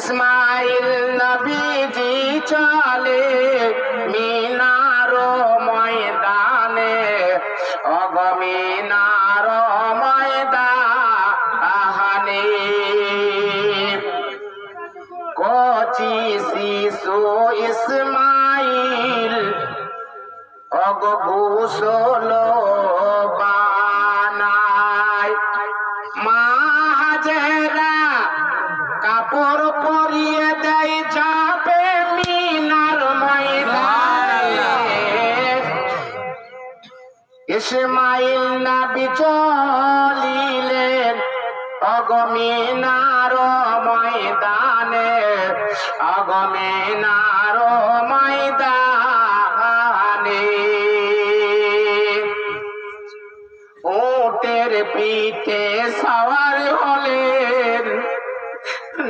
ইসমাইল নবীজি চলে মিনার ময়দানে, অগ মিনার ময়দানে। কচি শিশু ইসমাইল অগ গোসল বানায়, মা হাজেরা কাপড় পরিয়ে দেয়, যাবে মিনার ময়দানে। ইসমাইল নবী চলিলেন অগ মিনার ময়দানে, অগ মিনার ময়দানে। উটের পিঠে সওয়ার হলেন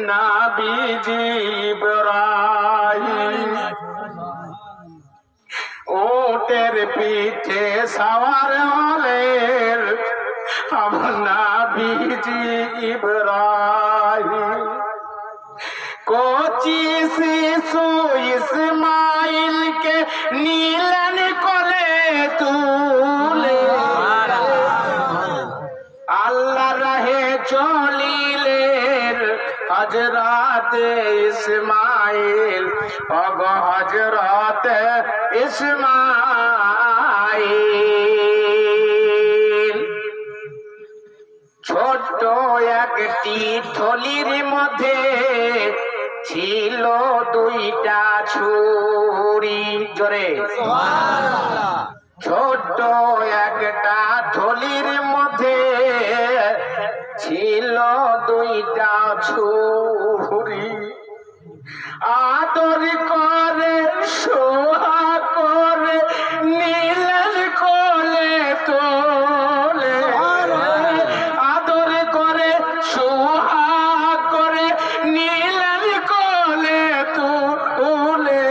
নবীজি ইব্রাহিম, উটের পিঠে সওয়ার হলেন আমার নবীজি ইব্রাহিম। কচি শিশু ইসমাইলকে নিলেন কোলে তুলে, আল্লাহ রাহে চলিলেন হযরত ইসমাইল, অগ হযরত ইসমাইল। ছোট্ট একটি থলির মধ্যে ছিল দুইটা ছুরি, জোরে ছোট্ট একটা থলির মধ্যে ছিল দুইটা ছুরি। আদর করে সোহাগ করে নিলেন কোলে তোলে, আদর করে সোহাগ করে নিলেন কোলে তোলে।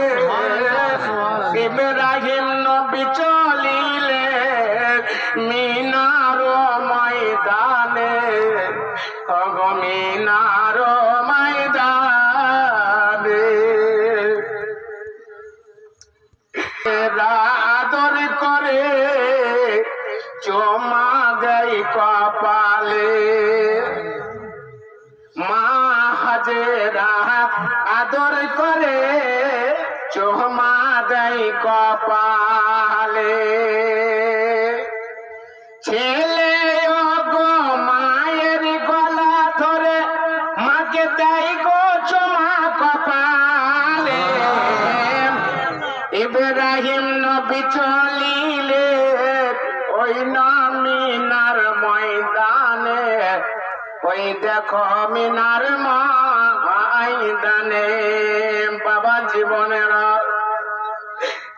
ইব্রাহিম নবী চলিলেন মিনার ময়দানে, অগ মিনার ময়দানে। আদর করে চুমা দেয় কপালে, মা হাজেরা আদর করে চুমা দেয় কপালে। ছেলে অগ মায়ের গলা ধরে মাকে দেয় গো চুমা কপালে। ইব্রাহিম নবী চলিলেন ওই মিনার ময়দানে, ওই দেখো মিনার ময়দানে। বাবা জীবনের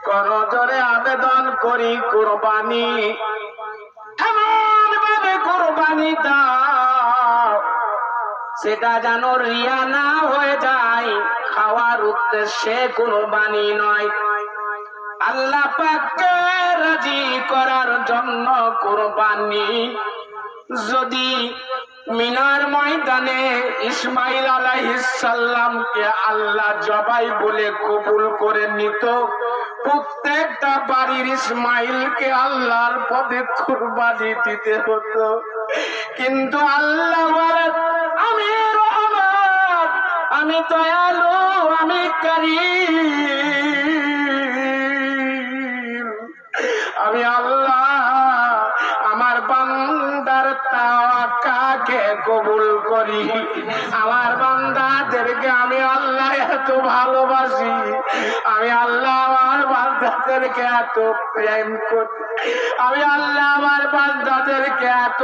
করজোরে আবেদন করি কুরবানি, এমন ভাবে কুরবানি দাও সেটা যেন রিয়া না হয়ে যায়, খাওয়ার উদ্দেশ্যে কুরবানি নয়, আল্লাহ পাককে রাজি করার জন্য কুরবানি। যদি মিনার ময়দানে ইসমাইল আলাইহিস সালামকে আল্লাহ জবাই বলে কবুল করে নিত, প্রত্যেকটা বাড়ির ইসমাইলকে আল্লাহর পথে কুরবানি দিতে হতো। কিন্তু আল্লাহ বলেন আমি রহমান, আমি দয়ালু, আমি কারীম, আমি আল্লাহ আমার বান্দার তাওয়াক্কাকে কবুল করি। আমার বান্দাদেরকে আমি আল্লাহ এত ভালোবাসি, আমি আল্লাহ আমার বান্দাদেরকে এত প্রেম করি, আমি আল্লাহ আমার বান্দাদেরকে এত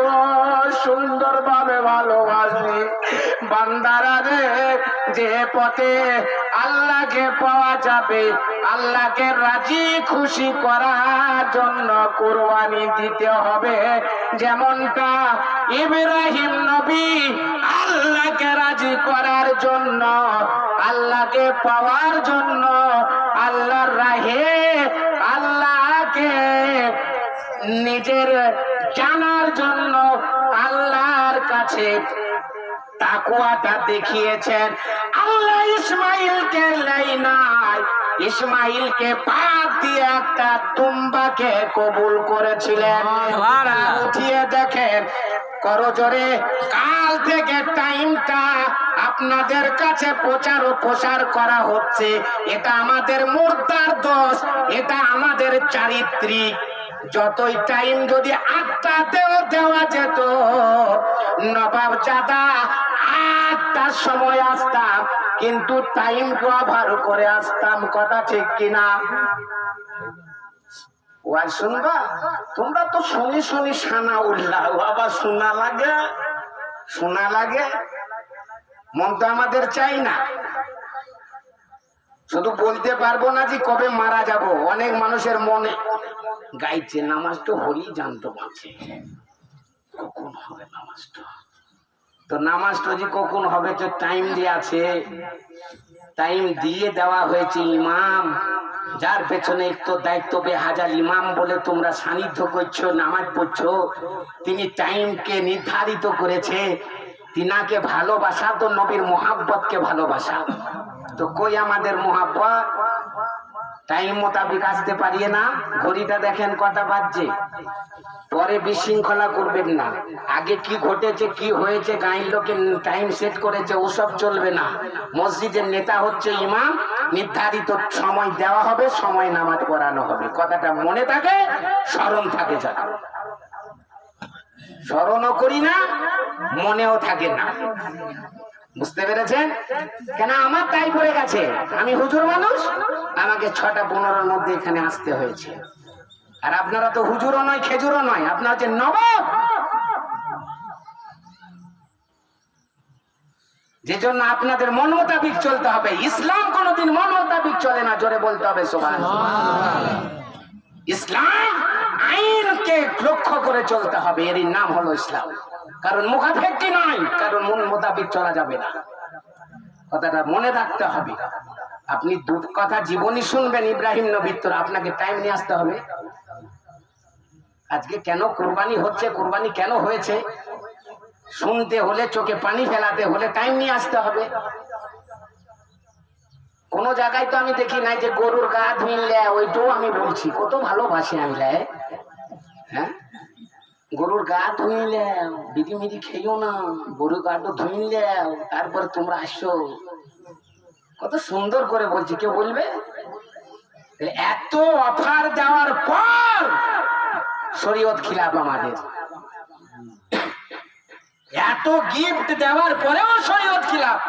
সুন্দরভাবে ভালোবাসি। বান্দারা রে, যে পথে আল্লাহকে পাওয়া যাবে, আল্লাহকে রাজি খুশি করার জন্য কুরবানি দিতে হবে। যেমনটা ইব্রাহিম নবী আল্লাহকে রাজি করার জন্য, আল্লাহকে পাওয়ার জন্য, আল্লাহর রাহে আল্লাহকে নিজের জানার জন্য আল্লাহর কাছে তাকওয়াটা দেখিয়েছেন। আল্লাহ ইসমাইলকে নাই, ইসমাইলকে বাদ দিয়ে একটা দুম্বাকে কবুল করেছিলেন। উঠিয়ে দেখেন করজোরে, কাল থেকে টাইমটা আপনাদের কাছে প্রচার ও প্রসার করা হচ্ছে। এটা আমাদের মুর্দার দোষ, এটা আমাদের চারিত্রিক। যতই টাইম যদি 8টাতেও দেওয়া যেত, নবাবজাদা 8টার সময় আসতাম, কিন্তু টাইম কভার করে আসতাম। কথা ঠিক কিনা? ওয়াজ শুনবা? তোমরা তো শুনি শুনি সানা উল্লাহ, আবার শোনা লাগে, শোনা লাগে। মন তো আমাদের চাই না। শুধু বলতে পারবো না যে কবে মারা যাব। অনেক মানুষের মনে গাইছে নামাজ তো হলেই জানতো পারছে কখন হবে নামাজটা। তো নামাজটা যে কখন হবে তো টাইম দিয়ে আছে, টাইম দিয়ে দেওয়া হয়েছে। ইমাম যার পেছনে একটু দায়িত্ব বেহাজার ইমাম বলে তোমরা সান্নিধ্য করছো, নামাজ পড়ছো, তিনি টাইমকে নির্ধারিত করেছে। তিনাকে ভালোবাসা তো নবীর মোহাব্বতকে ভালোবাসা। তো কই আমাদের মোহাব্বত? টাইম মোতাবেক আসতে পারিয়ে না। ঘড়িটা দেখেন কটা বাজছে। পরে বিশৃঙ্খলা করবেন না। আগে কি ঘটেছে, কি হয়েছে, গাঁয়ের লোকে টাইম সেট করেছে, ওসব চলবে না। মসজিদের নেতা হচ্ছে ইমাম, নির্ধারিত সময় দেওয়া হবে, সময় নামাজ পড়ানো হবে। কথাটা মনে থাকে, স্মরণ থাকে। যারা স্মরণও করি না, মনেও থাকে না। বুঝতে পেরেছেন? কেন আমার তাই পড়ে গেছে। আমি হুজুর মানুষ, আমাকে 6টা-15-র মধ্যে এখানে আসতে হয়েছে। আর আপনারা তো হুজুরও নয়, খেজুরও নয়, আপনারা হচ্ছে নবাব। যে জন্য আপনাদের মন মোতাবিক চলতে হবে। ইসলাম কোনোদিন মন মোতাবিক চলে না। জোরে বলতে হবে সুবহানাল্লাহ। ইসলাম আইনকে লক্ষ্য করে চলতে হবে, এরই নাম হলো ইসলাম। কারণ মুখাফেক্কি নয়, কারণ মন মোতাবিক চলা যাবে না। কথাটা মনে রাখতে হবে। আপনি দুটো কথা জীবনী শুনবেন ইব্রাহিম নবীর, তো আপনাকে টাইম নিয়ে আসতে হবে। আজকে কেন কোরবানি হচ্ছে, কোরবানি কেন হয়েছে, শুনতে হলে, চোখে পানি ফেলাতে হলে টাইম নিয়ে আসতে হবে। কোন জায়গায় তো আমি দেখি নাই যে গরুর গা ধুইলে, ওইটাও আমি বলছি কত ভালোবাসে আমি। হ্যাঁ, গরুর গা ধুইলে বিধি মিধি খেয়েও না, গরুর গা তো ধুইলে তারপরে তোমরা আসছো। কত সুন্দর করে বলছি, কেউ বলবে? এত অফার দেওয়ার পর শরীয়ত খিলাফ আমাদের। এত গিফট দেওয়ার পরেও শরীয়ত খিলাফ।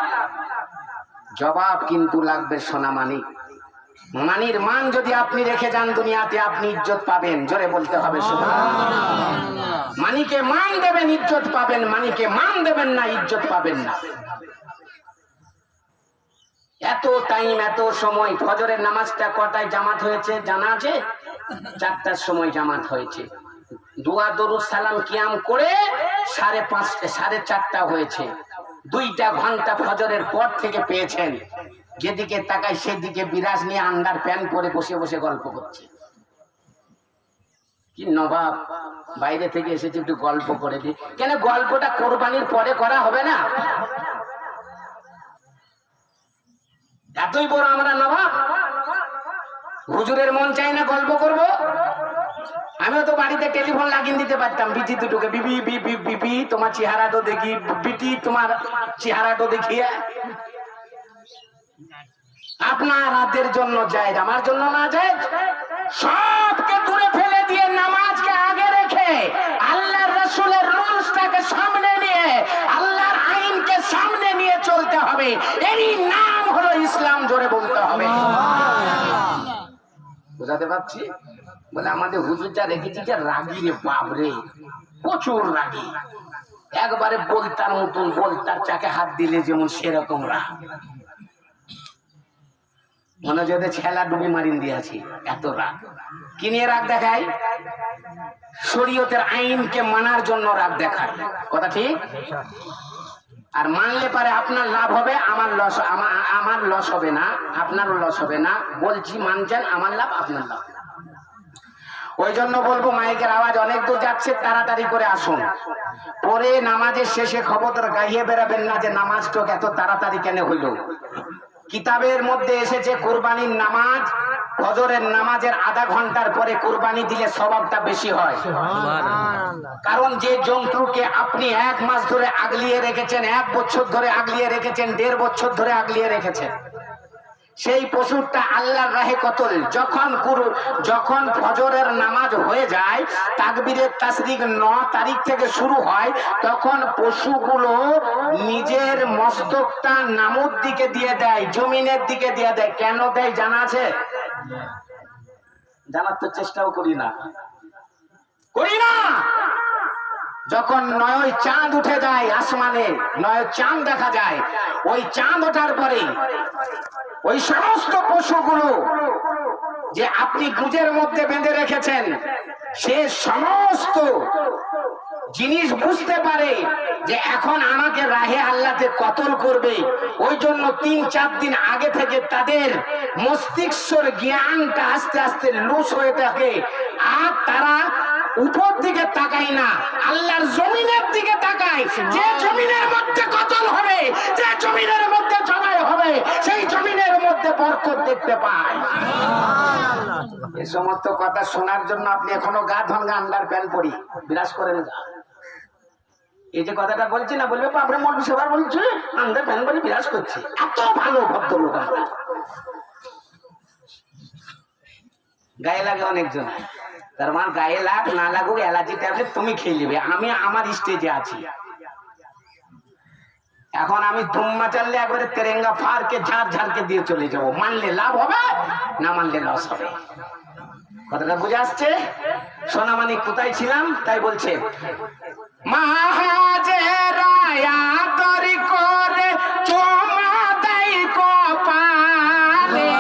জবাব কিন্তু লাগবে সোনা মানিক। মানির মান যদি আপনি রেখে যান দুনিয়াতে, আপনি ইজ্জত পাবেন। জোরে বলতে হবে সুবহানাল্লাহ। মানিকে মান দেবেন, ইজ্জত পাবেন। মানিকে মান দেবেন না, ইজ্জত পাবেন না। এত টাইম, এত সময়। ফজরের নামাজটা কটায় জামাত হয়েছে জানা আছে? 4টার সময় জামাত হয়েছে। দুয়া দরুদ সালাম কিয়াম করে 5:30 4:30 হয়েছে। 2টা ঘন্টা ফজরের পর থেকে পেয়েছেন। যেদিকে তাকাই সেদিকে বিরাজ নিয়ে আন্ডার প্যান্ট পরে বসে বসে গল্প করছে। কি নবাব, বাইরে থেকে এসেছে, একটু গল্প করে দি। কেন গল্পটা কোরবানির পরে করা হবে না? এতই বড় আমরা নবাব, হুজুরের মন চাই না গল্প করব? আমিও তো বাড়িতে টেলিফোন লাগিয়ে দিতে পারতাম বিটি দুটোকে, বিবি বিবি বিবি তোমার চেহারা তো দেখি, বিটি তোমার চেহারা তো দেখিয়ে। আপনার হাতের জন্য যায়, আমার জন্য না যায়। সবকে দূরে ফেলে দিয়ে নামাজকে আগে রেখে আল্লাহর রাসূলের রুলসটাকে সামনে নিয়ে আল্লাহর আইনকে সামনে নিয়ে চলতে হবে। এরই নাম হলো ইসলাম। জোরে বলতে হবে। বুঝাতে পারছি? বলে আমাদের হুজুরটা রেখেছি যে রাগী রে, বাপ রে, প্রচুর রাগী। একবারে বলতার মতন, বলতার চাকে হাত দিলে যেমন সেরকম রাগ। মনে হচ্ছে ছেলা ডুবি মারিন দিয়েছি, এত রাগ। কি নিয়ে রাগ দেখায়? শরীয়তের আইনকে মানার জন্য রাগ দেখায়। কথা ঠিক? আর মানলে পারে আপনার লাভ হবে, আমার লস হবে না, আপনারও লস হবে না। বলছি মানছেন, আমার লাভ আপনার লাভ। ওই জন্য বলবো মাইকের আওয়াজ অনেক দূর যাচ্ছে, তাড়াতাড়ি করে আসুন। পরে নামাজের শেষে খবরদার গাইয়ে বেরাবেন না যে নামাজটা এত তাড়াতাড়ি কেন হইল। কিতাবের মধ্যে এসেছে কুরবানির নামাজ ফজরের নামাজের আধা ঘন্টার পরে কুরবানি দিলে সওয়াবটা বেশি হয়। কারণ যে জন্তুকে আপনি 1 মাস ধরে আগলিয়ে রেখেছেন, 1 বছর ধরে আগলিয়ে রেখেছেন, 1.5 বছর ধরে আগলিয়ে রেখেছেন, সেই পশুটা আল্লাহর রাহে কতল। যখন ফজরের নামাজ হয়ে যায়, তাকবীরের তাসরিক 9 তারিখ থেকে শুরু হয়, তখন পশুগুলো নিজের মস্তকটা নামুর দিকে দিয়ে দেয়, জমিনের দিকে দিয়ে দেয়। কেন দেয় জানা আছে? জানার তো চেষ্টাও করি না। যখন নয় চাঁদ উঠে যায় আসমানে, নয় চাঁদ দেখা যায়, ওই চাঁদ ওঠার পরে ওই সমস্ত পশুগুলো যে আপনি গুজের মধ্যে বেঁধে রেখেছেন, সে সমস্ত জিনিস বুঝতে পারে যে এখন আমাকে রাহে আল্লাহতে কতল করবে। ওই জন্য 3-4 দিন আগে থেকে তাদের মস্তিষ্কর জ্ঞানটা আস্তে আস্তে লুজ হয়ে থাকে, আর তারা উপর দিকে তাকায় না, আল্লাহর জমিনের দিকে তাকায়। যে জমিনের মধ্যে কতল হবে, যে জমিনের মধ্যে জবাই হবে, সেই জমিনের মধ্যে বরকত দেখতে পায়। এই সমস্ত কথা শোনার জন্য আপনি এখনো গা ধনগা আন্ডার প্যান্ট পরি বিরাজ করেন না। এই যে কথাটা বলছি না, বলবে বাপরে মৌলভী সেবার বলছে আন্ডার প্যান্ট পরি বিরাজ করছে। এত ভালো ভদ্রলোক গায়ে লাগে অনেকজন, তার মানে গায়ে লাগ না লাগুক অ্যালার্জি ট্যাবলেট তুমি খেয়ে নেবে। আমি আমার স্টেজে আছি এখন, আমি ধুম্মা চাললে একবারে তেরেঙ্গা ফারকে ঝাড় ঝাড়কে দিয়ে চলে যাবো। মানলে লাভ হবে, না মানলে লস হবে। কথাটা বুঝে আসছে? সোনামানি কোথায় ছিলাম তাই বলছে, মাহাজেরা আদর করে চুমা দেয় কপালে,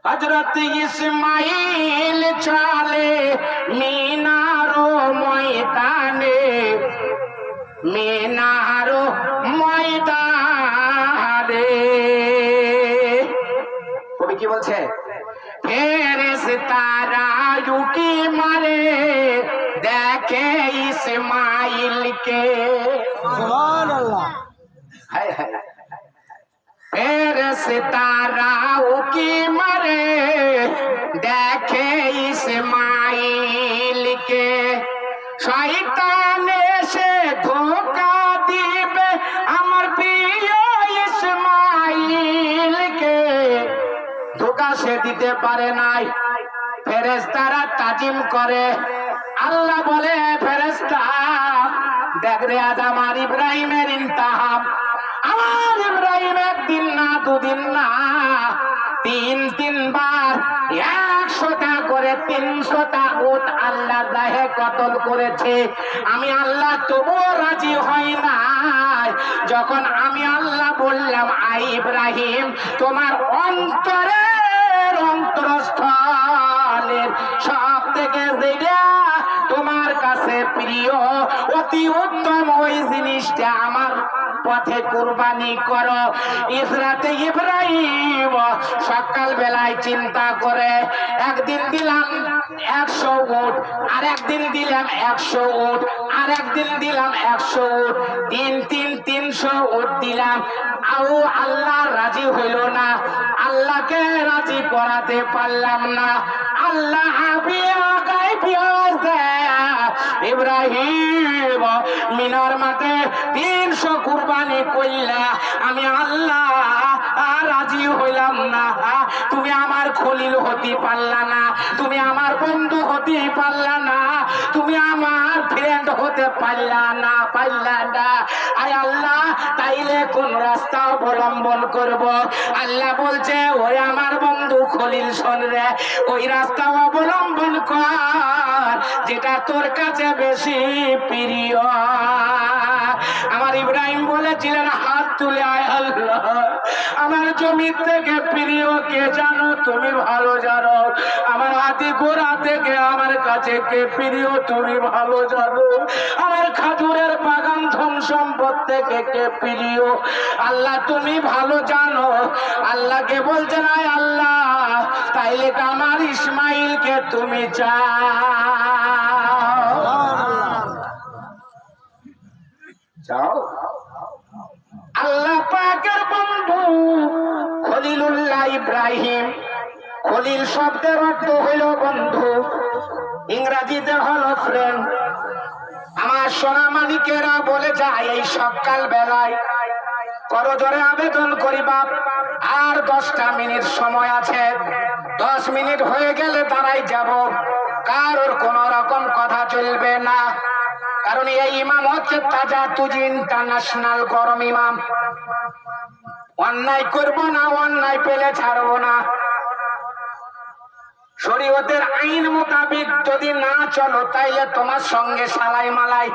হযরত ইসমাইল চলে মিনারো ময়দানে, মিনারো ময়দানে। কবি কি বলছে? ফেরেশতারা উকি মারে দেখে ইসমাইলকে, সুবহানাল্লাহ। হায় হায়। ফেরেশতারা উকি মারে দেখে ইসমাইলকে, শয়তান এসে ধোঁকা দিবে আমার প্রিয় ইসমাইলকে, ধোঁকা সে দিতে পারে নাই। ফেরেশতারা তাজিম করে। আল্লাহ বলে, ফেরেশতা দেখ রে, আজ আমার ইব্রাহিমের ইন্তাহাব। আমার ইব্রাহিম 1 দিন না 2 দিন না 3 বার 100টা করে 300টা উট আল্লাহর রাহে কতল করেছে। আমি আল্লাহ তবুও রাজি হই নাই। যখন আমি আল্লাহ বললাম, আই ইব্রাহিম, তোমার অন্তরের অন্তরস্থলের সব থেকে যেটা তোমার কাছে প্রিয়, অতি উত্তম ওই জিনিসটা আমার পথে কুরবানি করো। ইসরাতে ইব্রাহিম সকাল বেলায় চিন্তা করে, একদিন দিলাম 100 উট, আর একদিন দিলাম 100 উট, আর একদিন দিলাম 100 উট, 300 উট দিলাম। আল্লাহ রাজি হইল না, আল্লাহকে রাজি করাতে পারলাম না। আল্লাহ ইব্রাহিম মিনার মাঠে 300 কুরবানি কইলা, আমি আল্লাহ রাজি হইলাম না। তুমি আমার খলিল হতে পারলা না, তুমি আমার বন্ধু হতে পারলা না, তুমি আমার ফ্রেন্ড হতে পারলা না। আয় আল্লাহ, তাইলে কোন রাস্তা অবলম্বন করব? আল্লাহ বলছে, ওই আমার বন্ধু খলিল, শোন রে, ওই রাস্তা অবলম্বন কর যেটা তোর কাছে বেশি প্রিয়। আমার ইব্রাহিম বলেছিলেন, হাত তুলে আয় আল্লাহ, আমার জমি থেকে প্রিয় কে জানো তুমি ভালো জানো, আমার হাতি গোড়া থেকে আমার কাছে কে প্রিয় তুমি ভালো জানো, আমার খাজুরের বাগান ধন সম্পদ থেকে কে প্রিয় আল্লাহ তুমি ভালো জানো। আল্লাহকে বলছেন আয় আল্লাহ, তাইলে আমার ইসমাইলকে তুমি চাও। আল্লাহ পাকের বন্ধু খলিলুল্লাহ ইব্রাহিম, খলিল শব্দের অর্থ হইল বন্ধু, ইংরেজিতে হলো ফ্রেন্ড। আমার সোনা মানিকেরা বলে যায় এই সকাল বেলায় করজোরে আবেদন করি বাপ, আর 10টা মিনিট সময় আছে, 10 মিনিট হয়ে গেলে তারাই যাব, কারোর কোন রকম কথা চলবে না, কারণ এই ইমাম হচ্ছে তাজাতুজি ইন্টারন্যাশনাল গরম ইমাম। অন্যায় করব না, অন্যায় পেলে ছাড়বো না। শরীয়তের আইন মোতাবেক যদি না চলো তাইলে তোমার সঙ্গে সালাই মালাই,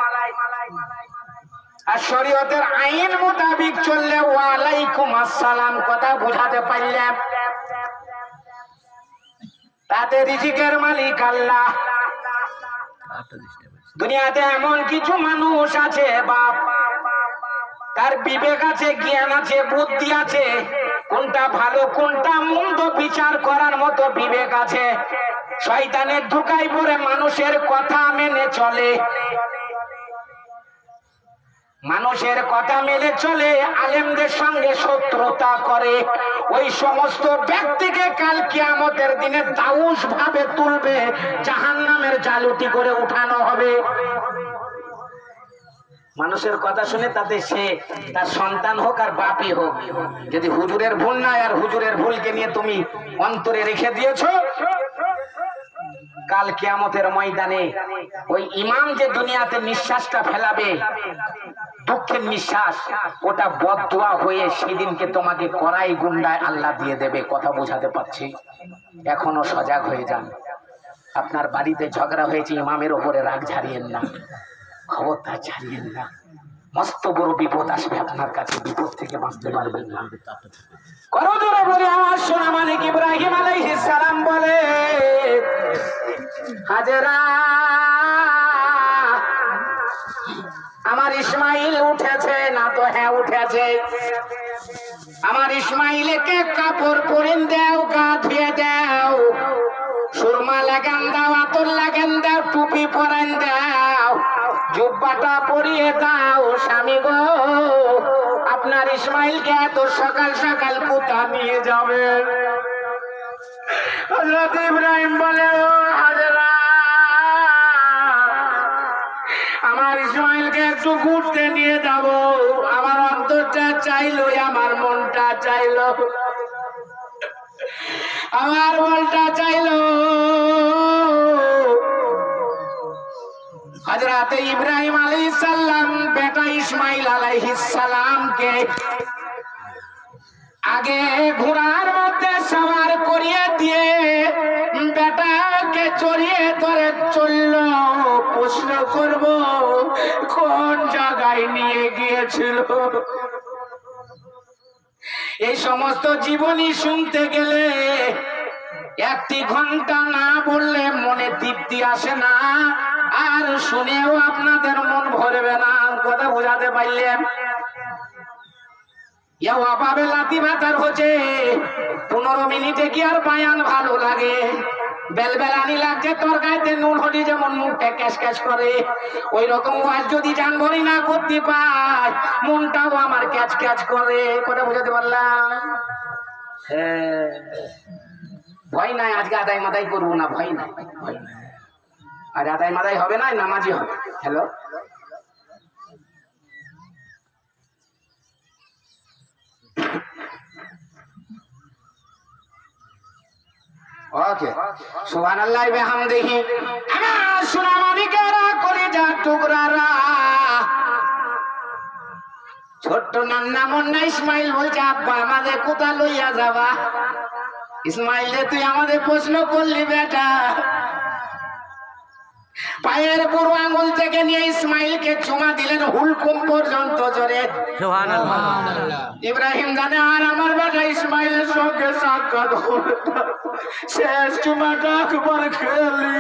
আর শরীয়তের আইন মোতাবেক চললে ওয়ালাইকুম আসসালাম। কথা বুঝাতে পারলাম? তাতে রিজিকের মালিক আল্লাহ। দুনিয়াতে এমন কিছু মানুষ আছে বাপ, তার বিবেক আছে, জ্ঞান আছে, বুদ্ধি আছে, কোনটা ভালো কোনটা মন্দ বিচার করার মতো বিবেক আছে, শয়তানের ধোঁকায় পড়ে মানুষের কথা মেনে চলে, মানুষের কথা মেনে চলে, আলেমদের সঙ্গে শত্রুতা করে। ওই সমস্ত ব্যক্তিকে কাল কিয়ামতের দিনে দাউস ভাবে তুলবে, জাহান্নামের জালুটি করে উঠানো হবে। মানুষের কথা শুনে তাতে সে তার সন্তান হোক আর বাপই হোক, যদি হুজুরের ভুল নাই আর হুজুরের ভুলকে নিয়ে তুমি অন্তরে রেখে দিয়েছো, কাল কিয়ামতের ময়দানে ওই ইমাম যে দুনিয়াতে নিঃশ্বাসটা ফেলাবে, দুঃখের নিঃশ্বাস, ওটা বদদুয়া হয়ে সেদিনকে তোমাকে কড়াই গুন্ডায় আল্লাহ দিয়ে দেবে। কথা বোঝাতে পারছি? এখনো সজাগ হয়ে যান। আপনার বাড়িতে ঝগড়া হয়েছে, ইমামের ওপরে রাগ ঝাড়িয়েন না, খবরদার ছাড়িয়েন না, মস্ত বড় বিপদ আসবে আপনার কাছে, বিপদ থেকে বাঁচতে পারবেন না। করজোরে বলে আমার সোনা মানিক ইব্রাহিম আলাইহিস সালাম বলে, হাজেরা আমার ইসমাইল উঠেছে না? তো হ্যাঁ উঠেছে। আমার ইসমাইলকে কাপড় পরিন দাও, গা ধুয়ে দাও, সুরমা লাগান দাও, আতর লাগান দাও, টুপি পরান দাও, জুব্বাটা পরিয়ে দাও। স্বামী গো, আপনার ইসমাইলকে এত সকাল সকাল কোথা নিয়ে যাবে? হযরত ইব্রাহিম বলে, ও হাজেরা, আমার ইসমাইলকে একটু ঘুরতে নিয়ে যাব। আমার অন্তরটা চাইলো, আমার মনটা চাইলো, আমার মনটা চাইলো হযরত ইব্রাহিম আলাইহিস সালাম বেটা ইসমাইল আলাইহিস সালামকে আগে ঘোড়ার মধ্যে সওয়ার করিয়ে দিয়ে বেটাকে চড়িয়ে ধরে চলল। প্রশ্ন করব, কোন জায়গায় নিয়ে গিয়েছিল? এই সমস্ত জীবনী শুনতে গেলে 1 ঘন্টা না বললে মনে তৃপ্তি আসে না, আর শুনেও আপনাদের মন ভরবে না। কথা বোঝাতে পারলেন? লাথি মাথার হচ্ছে 15 মিনিটে কি আর বায়ান ভালো লাগে? বেলবেলানি লাগছে, তরকারিতে নুন হলি যেমন মুখটা ক্যাশ ক্যাশ করে, ওই রকম ওয়াজ যদি জানবরি না করতে পাই, মনটাও আমার ক্যাচ ক্যাচ করে। কথা বুঝাতে পারলাম? হ্যাঁ, ভয় নাই, আজকে আদায় মাদাই করবো না, ভয় নাই, ভয় নাই। আর আদায় মাদাই হবে না, নামাজি হবে। হ্যালো, ওকে, সুবহানাল্লাহ বিহামদিহি। আমার সোনা মানিকেরা, কলিজা টুকরারা, ছোট্ট নান্না মুন্না ইসমাইল বলছে, আব্বা আমাদের কোথা লইয়া যাবা? ইসমাইল, তুই আমাদের প্রশ্ন করলি বেটা, পায়ের বুড়ো আঙুল থেকে থেকে নিয়ে ইসমাইলকে চুমা দিলেন হুলকুম পর্যন্ত জোরে সুবহানাল্লাহ। ইব্রাহিম জানে আর আমার বেটা ইসমাইলের সঙ্গে সাক্ষাৎ হবে না। শেষ চুমাটা একবার খেলি।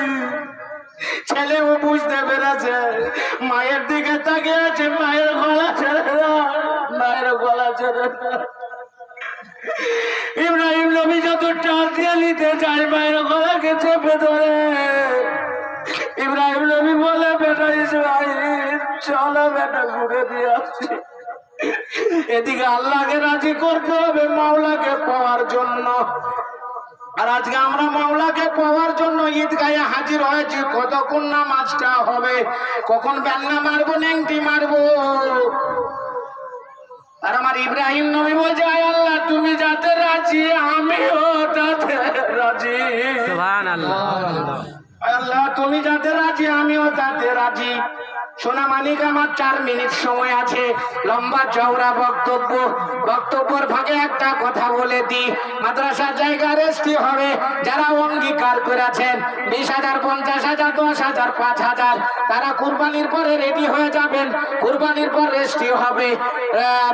ছেলেও বুঝতে পেরেছে, মায়ের দিকে তাকিয়ে আছে, মায়ের গলা ছেড়ে না, মায়ের গলা ছেড়ে না। ইব্রাহিম নবী যত টান দিয়ে নিতে চায় মায়ের গলাকে চেপে ধরে। ইব্রাহিম নবী বলে, বেটা ইসমাইল চলো বেটা ঘুরে দিয়ে আসছি। এদিকে আল্লাহকে রাজি করতে হবে মাওলাকে পাওয়ার জন্য। আর আজকে আমরা মাওলাকে পাওয়ার জন্য ঈদগাহে হাজির হয়েছি। কতক্ষণ নামাজটা হবে, কখন বেলনা মারবো, নেংটি মারবো। আর আমার ইব্রাহিম নবী বলছে, আয় আল্লাহ তুমি যাতে রাজি আমিও তাতে রাজি। সুবহানাল্লাহ। আয় আল্লাহ তুমি যাতে রাজি আমিও তাতে রাজি। সোনা মানিক আমার 4 মিনিট সময় আছে, লম্বা চওড়া বক্তব্য। বক্তব্যের ভাগে একটা কথা বলে দিই, মাদ্রাসার জায়গা রেস্টি হবে। যারা অঙ্গীকার করেছেন 20,000, 50,000, 10,000, 5,000 তারা কুরবানির পরে রেডি হয়ে যাবেন। কুরবানির পর রেস্টি হবে,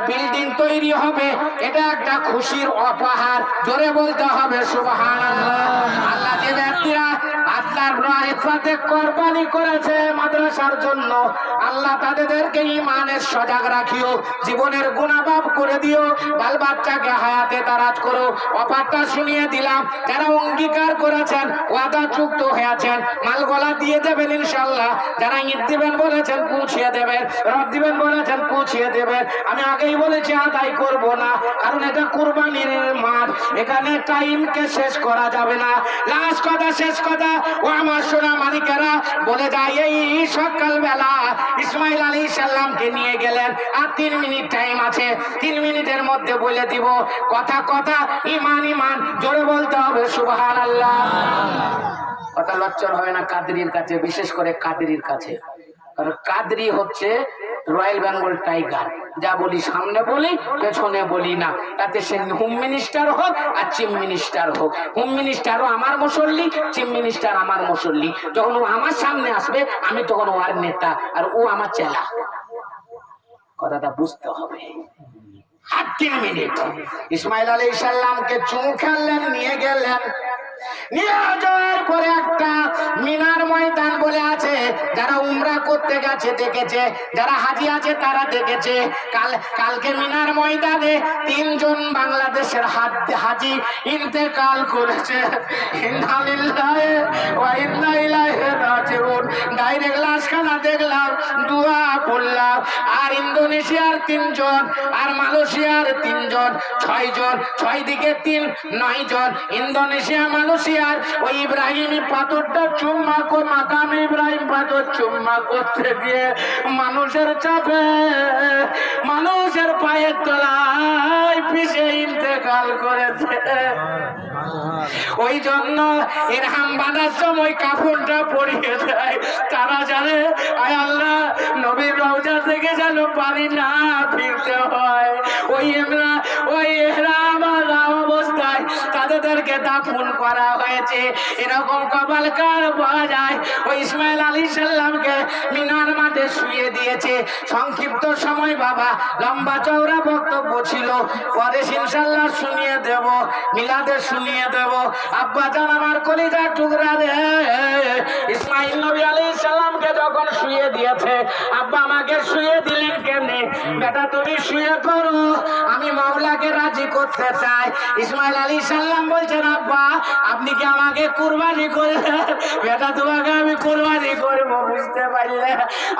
বিল্ডিং তৈরি হবে। এটা একটা খুশির উপহার, জোরে বলতে হবে সুবহানাল্লাহ। আল্লাহ যে ব্যক্তিরা আল্লাহর রাস্তাতে কোরবানি করেছে মাদ্রাসার জন্য, আল্লাহ তাদেরকে ঈমানের সজাগ রাখিও, জীবনের গুনাহ মাফ করে দিও, বাল বাচ্চাকে হায়াতে দারাজ করো। অফারটা শুনিয়ে দিলাম, যারা অঙ্গীকার করেছেন, ওয়াদা চুক্ত হয়েছেন, মালগোলা দিয়ে দেবেন ইনশাআল্লাহ। যারা ঈদ দিবেন বলেছেন পৌঁছিয়ে দেবেন, রদ দিবেন বলেছেন পৌঁছিয়ে দেবেন। আমি আগেই বলেছি আদায় করব না, কারণ এটা কুরবানির মাঠ, এখানে টাইমকে শেষ করা যাবে না। লাস্ট কথা, শেষ কথা, ও আমার সোনা মালিকেরা বলে যায়, এই সকালবেলা ইসমাইল আলাইহিস সালামকে নিয়ে গেলেন। আর 3 মিনিট টাইম আছে, 3 মিনিটের মধ্যে বলে দিব। কথা কথা, ইমান ইমান, জোরে বলতে হবে সুবহানাল্লাহ। কথা লজ্জার হবে না কাদরির কাছে, বিশেষ করে কাদরির কাছে। কারণ কাদরি হচ্ছে রয়্যাল বেঙ্গল টাইগার, যা বলি সামনে বলি, পেছনে বলি না। তাতে সে হোম মিনিস্টার হোক আর চিফ মিনিস্টার হোক, হোম মিনিস্টারও আমার মুসল্লি, চিফ মিনিস্টার আমার মুসল্লি। যখন ও আমার সামনে আসবে আমি তখন ও আর নেতা আর ও আমার চেলা। কথাটা বুঝতে হবে। আর 3 মিনিট ইসমাইল আলাইহিস সালামকে চুমু খেললেন, নিয়ে গেলেন। নিয়ে যাওয়ার পরে একটা মিনার ময়দান বলে আছে, যারা উমরা করতে গেছে দেখেছে, যারা হাজি আছে তারা দেখেছে। কালকে মিনার ময়দানে 3 জন বাংলাদেশের হাজি ইন্তেকাল করেছে। ইন্না লিল্লাহি ওয়া ইন্না ইলাইহি রাজিউন। ডাইরেক্ট লাশখানা দেখলাম, দোয়া পড়লাম। আর ইন্দোনেশিয়ার 3 জন, আর মালয়েশিয়ার 3 জন, 6 জন, 6 দিকে 3, 9 জন। ইন্দোনেশিয়া মালয়েশিয়ার ওই ইব্রাহিমী পাথরটা চুম্মা করে, মাকাম ইব্রাহিম পাথর চুম্মা করতে গিয়ে মানুষের চাপে, মানুষের পায়ের তলায় পিছে ইন্তেকাল করেছে। ওই জন্য ইরহাম বাঁধার সময় কাফনটা পরিয়ে দেয়। তারা জানে, আয় আল্লাহ নবীর রওজা থেকে যেন পারি না ফিরতে হয়। ওই ইহরাম অবস্থায় তাদেরকে দাফন করা হয়েছে। এরকম কপাল কার পাওয়া যায়? ওই ইসমাইল আলাইহিস সালামকে মিনার মাঠে শুয়ে দিয়েছে। সংক্ষিপ্ত সময় বাবা, লম্বা চওড়া বক্তব্য ছিল, পরে ইনশাআল্লাহ শুনিয়ে দেব, মিলাদে শুনিয়ে দেব। আব্বা জান আমার কলিজার টুকরা রে, ইসমাইল নবী আলাইহিস সালামকে যখন শুয়ে দিয়েছে, আব্বা আমাকে শুয়ে দিলেন কেমনে? বেটা তুমি শুয়ে করো, আমি মাওলাকে রাজি করতে চাই। ইসমাইল আলাইহিস সালাম বলছেন, আব্বা আপনি কি আমাকে কুরবানি করলেন? বেটা তোমাকে আমি কুরবানি করব, বুঝতে পারলে?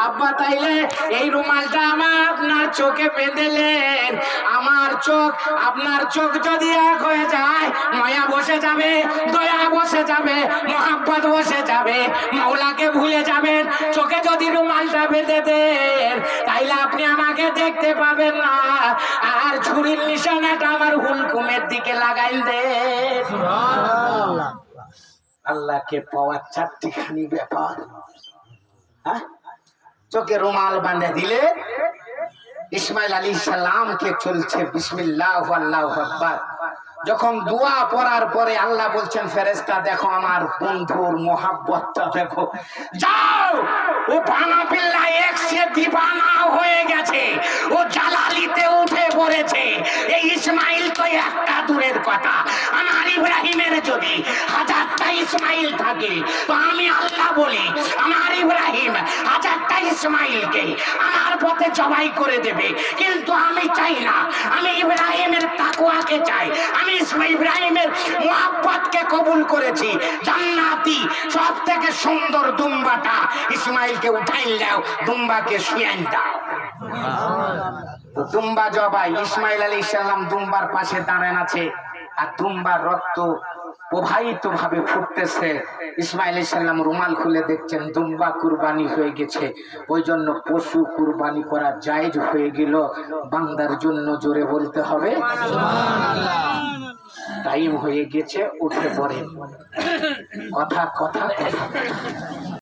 আব্বা তাইলে এই রুমালটা আমার আপনার চোখে বেঁধেলেন। আমার চোখ আপনার চোখ যদি এক হয়ে যায়, মায়া বসে যাবে, দয়া বসে যাবে, মহাব্বত বসে যাবে, মাওলাকে ভুলে যাবেন। চোখে যদি রুমালটা বেঁধে দেন, তাইলে আপনি আমাকে দেখতে পাবেন না। আর ছুরির নিশানাটা আমার হুলকুমের দিকে লাগাই দেন। আল্লাহকে পাওয়ার 4টিখানি ব্যাপার। চোখে রুমাল বাঁধে দিলে ইসমাইল আলাইহিস সালামকে চলছে বিসমিল্লাহ আল্লাহু আকবার। যখন দোয়া পড়ার পরে আল্লাহ বলছেন ফেরেশতা দেখো আমার বন্ধুর মোহাব্বতটা দেখো, যাও ও বানা বিল্লাহ একসে দিবানা হয়ে গেছে, ও জালালিতে উঠে পড়েছে। এই ইসমাইল তো একটা দূরের কথা, আমার ইব্রাহিমের যদি 1000টা ইসমাইল থাকে তো আমি আল্লাহ বলি আমার ইব্রাহিম 1000টা ইসমাইলকে আমার পথে জবাই করে দেবে। কিন্তু আমি চাই না, আমি ইব্রাহিমের তাকওয়াকে চাই, আমি ইব্রাহিমের মুহাব্বতকে কবুল করেছি। জান্নাতি সব থেকে সুন্দর দুম্বাটা ইসমাইলকে উঠাই দাও, দুম্বাকে শুয়াই দাও। তো দুম্বা জবাই, ইসমাইল আলাইহিস সালাম দুম্বার পাশে দাঁড়ান আছে, আর দুম্বার রক্ত প্রবাহিত ভাবে ফুটতেছে। ইসমাইল আলাইহিস সালাম রুমাল খুলে দেখছেন দুম্বা কুরবানি হয়ে গেছে। ওই জন্য পশু কুরবানি করা জায়েজ হয়ে গেল বান্দার জন্য। জোরে বলতে হবে সুবহানাল্লাহ। টাইম হয়ে গেছে, উঠে পড়েন। কথা কথা কথা।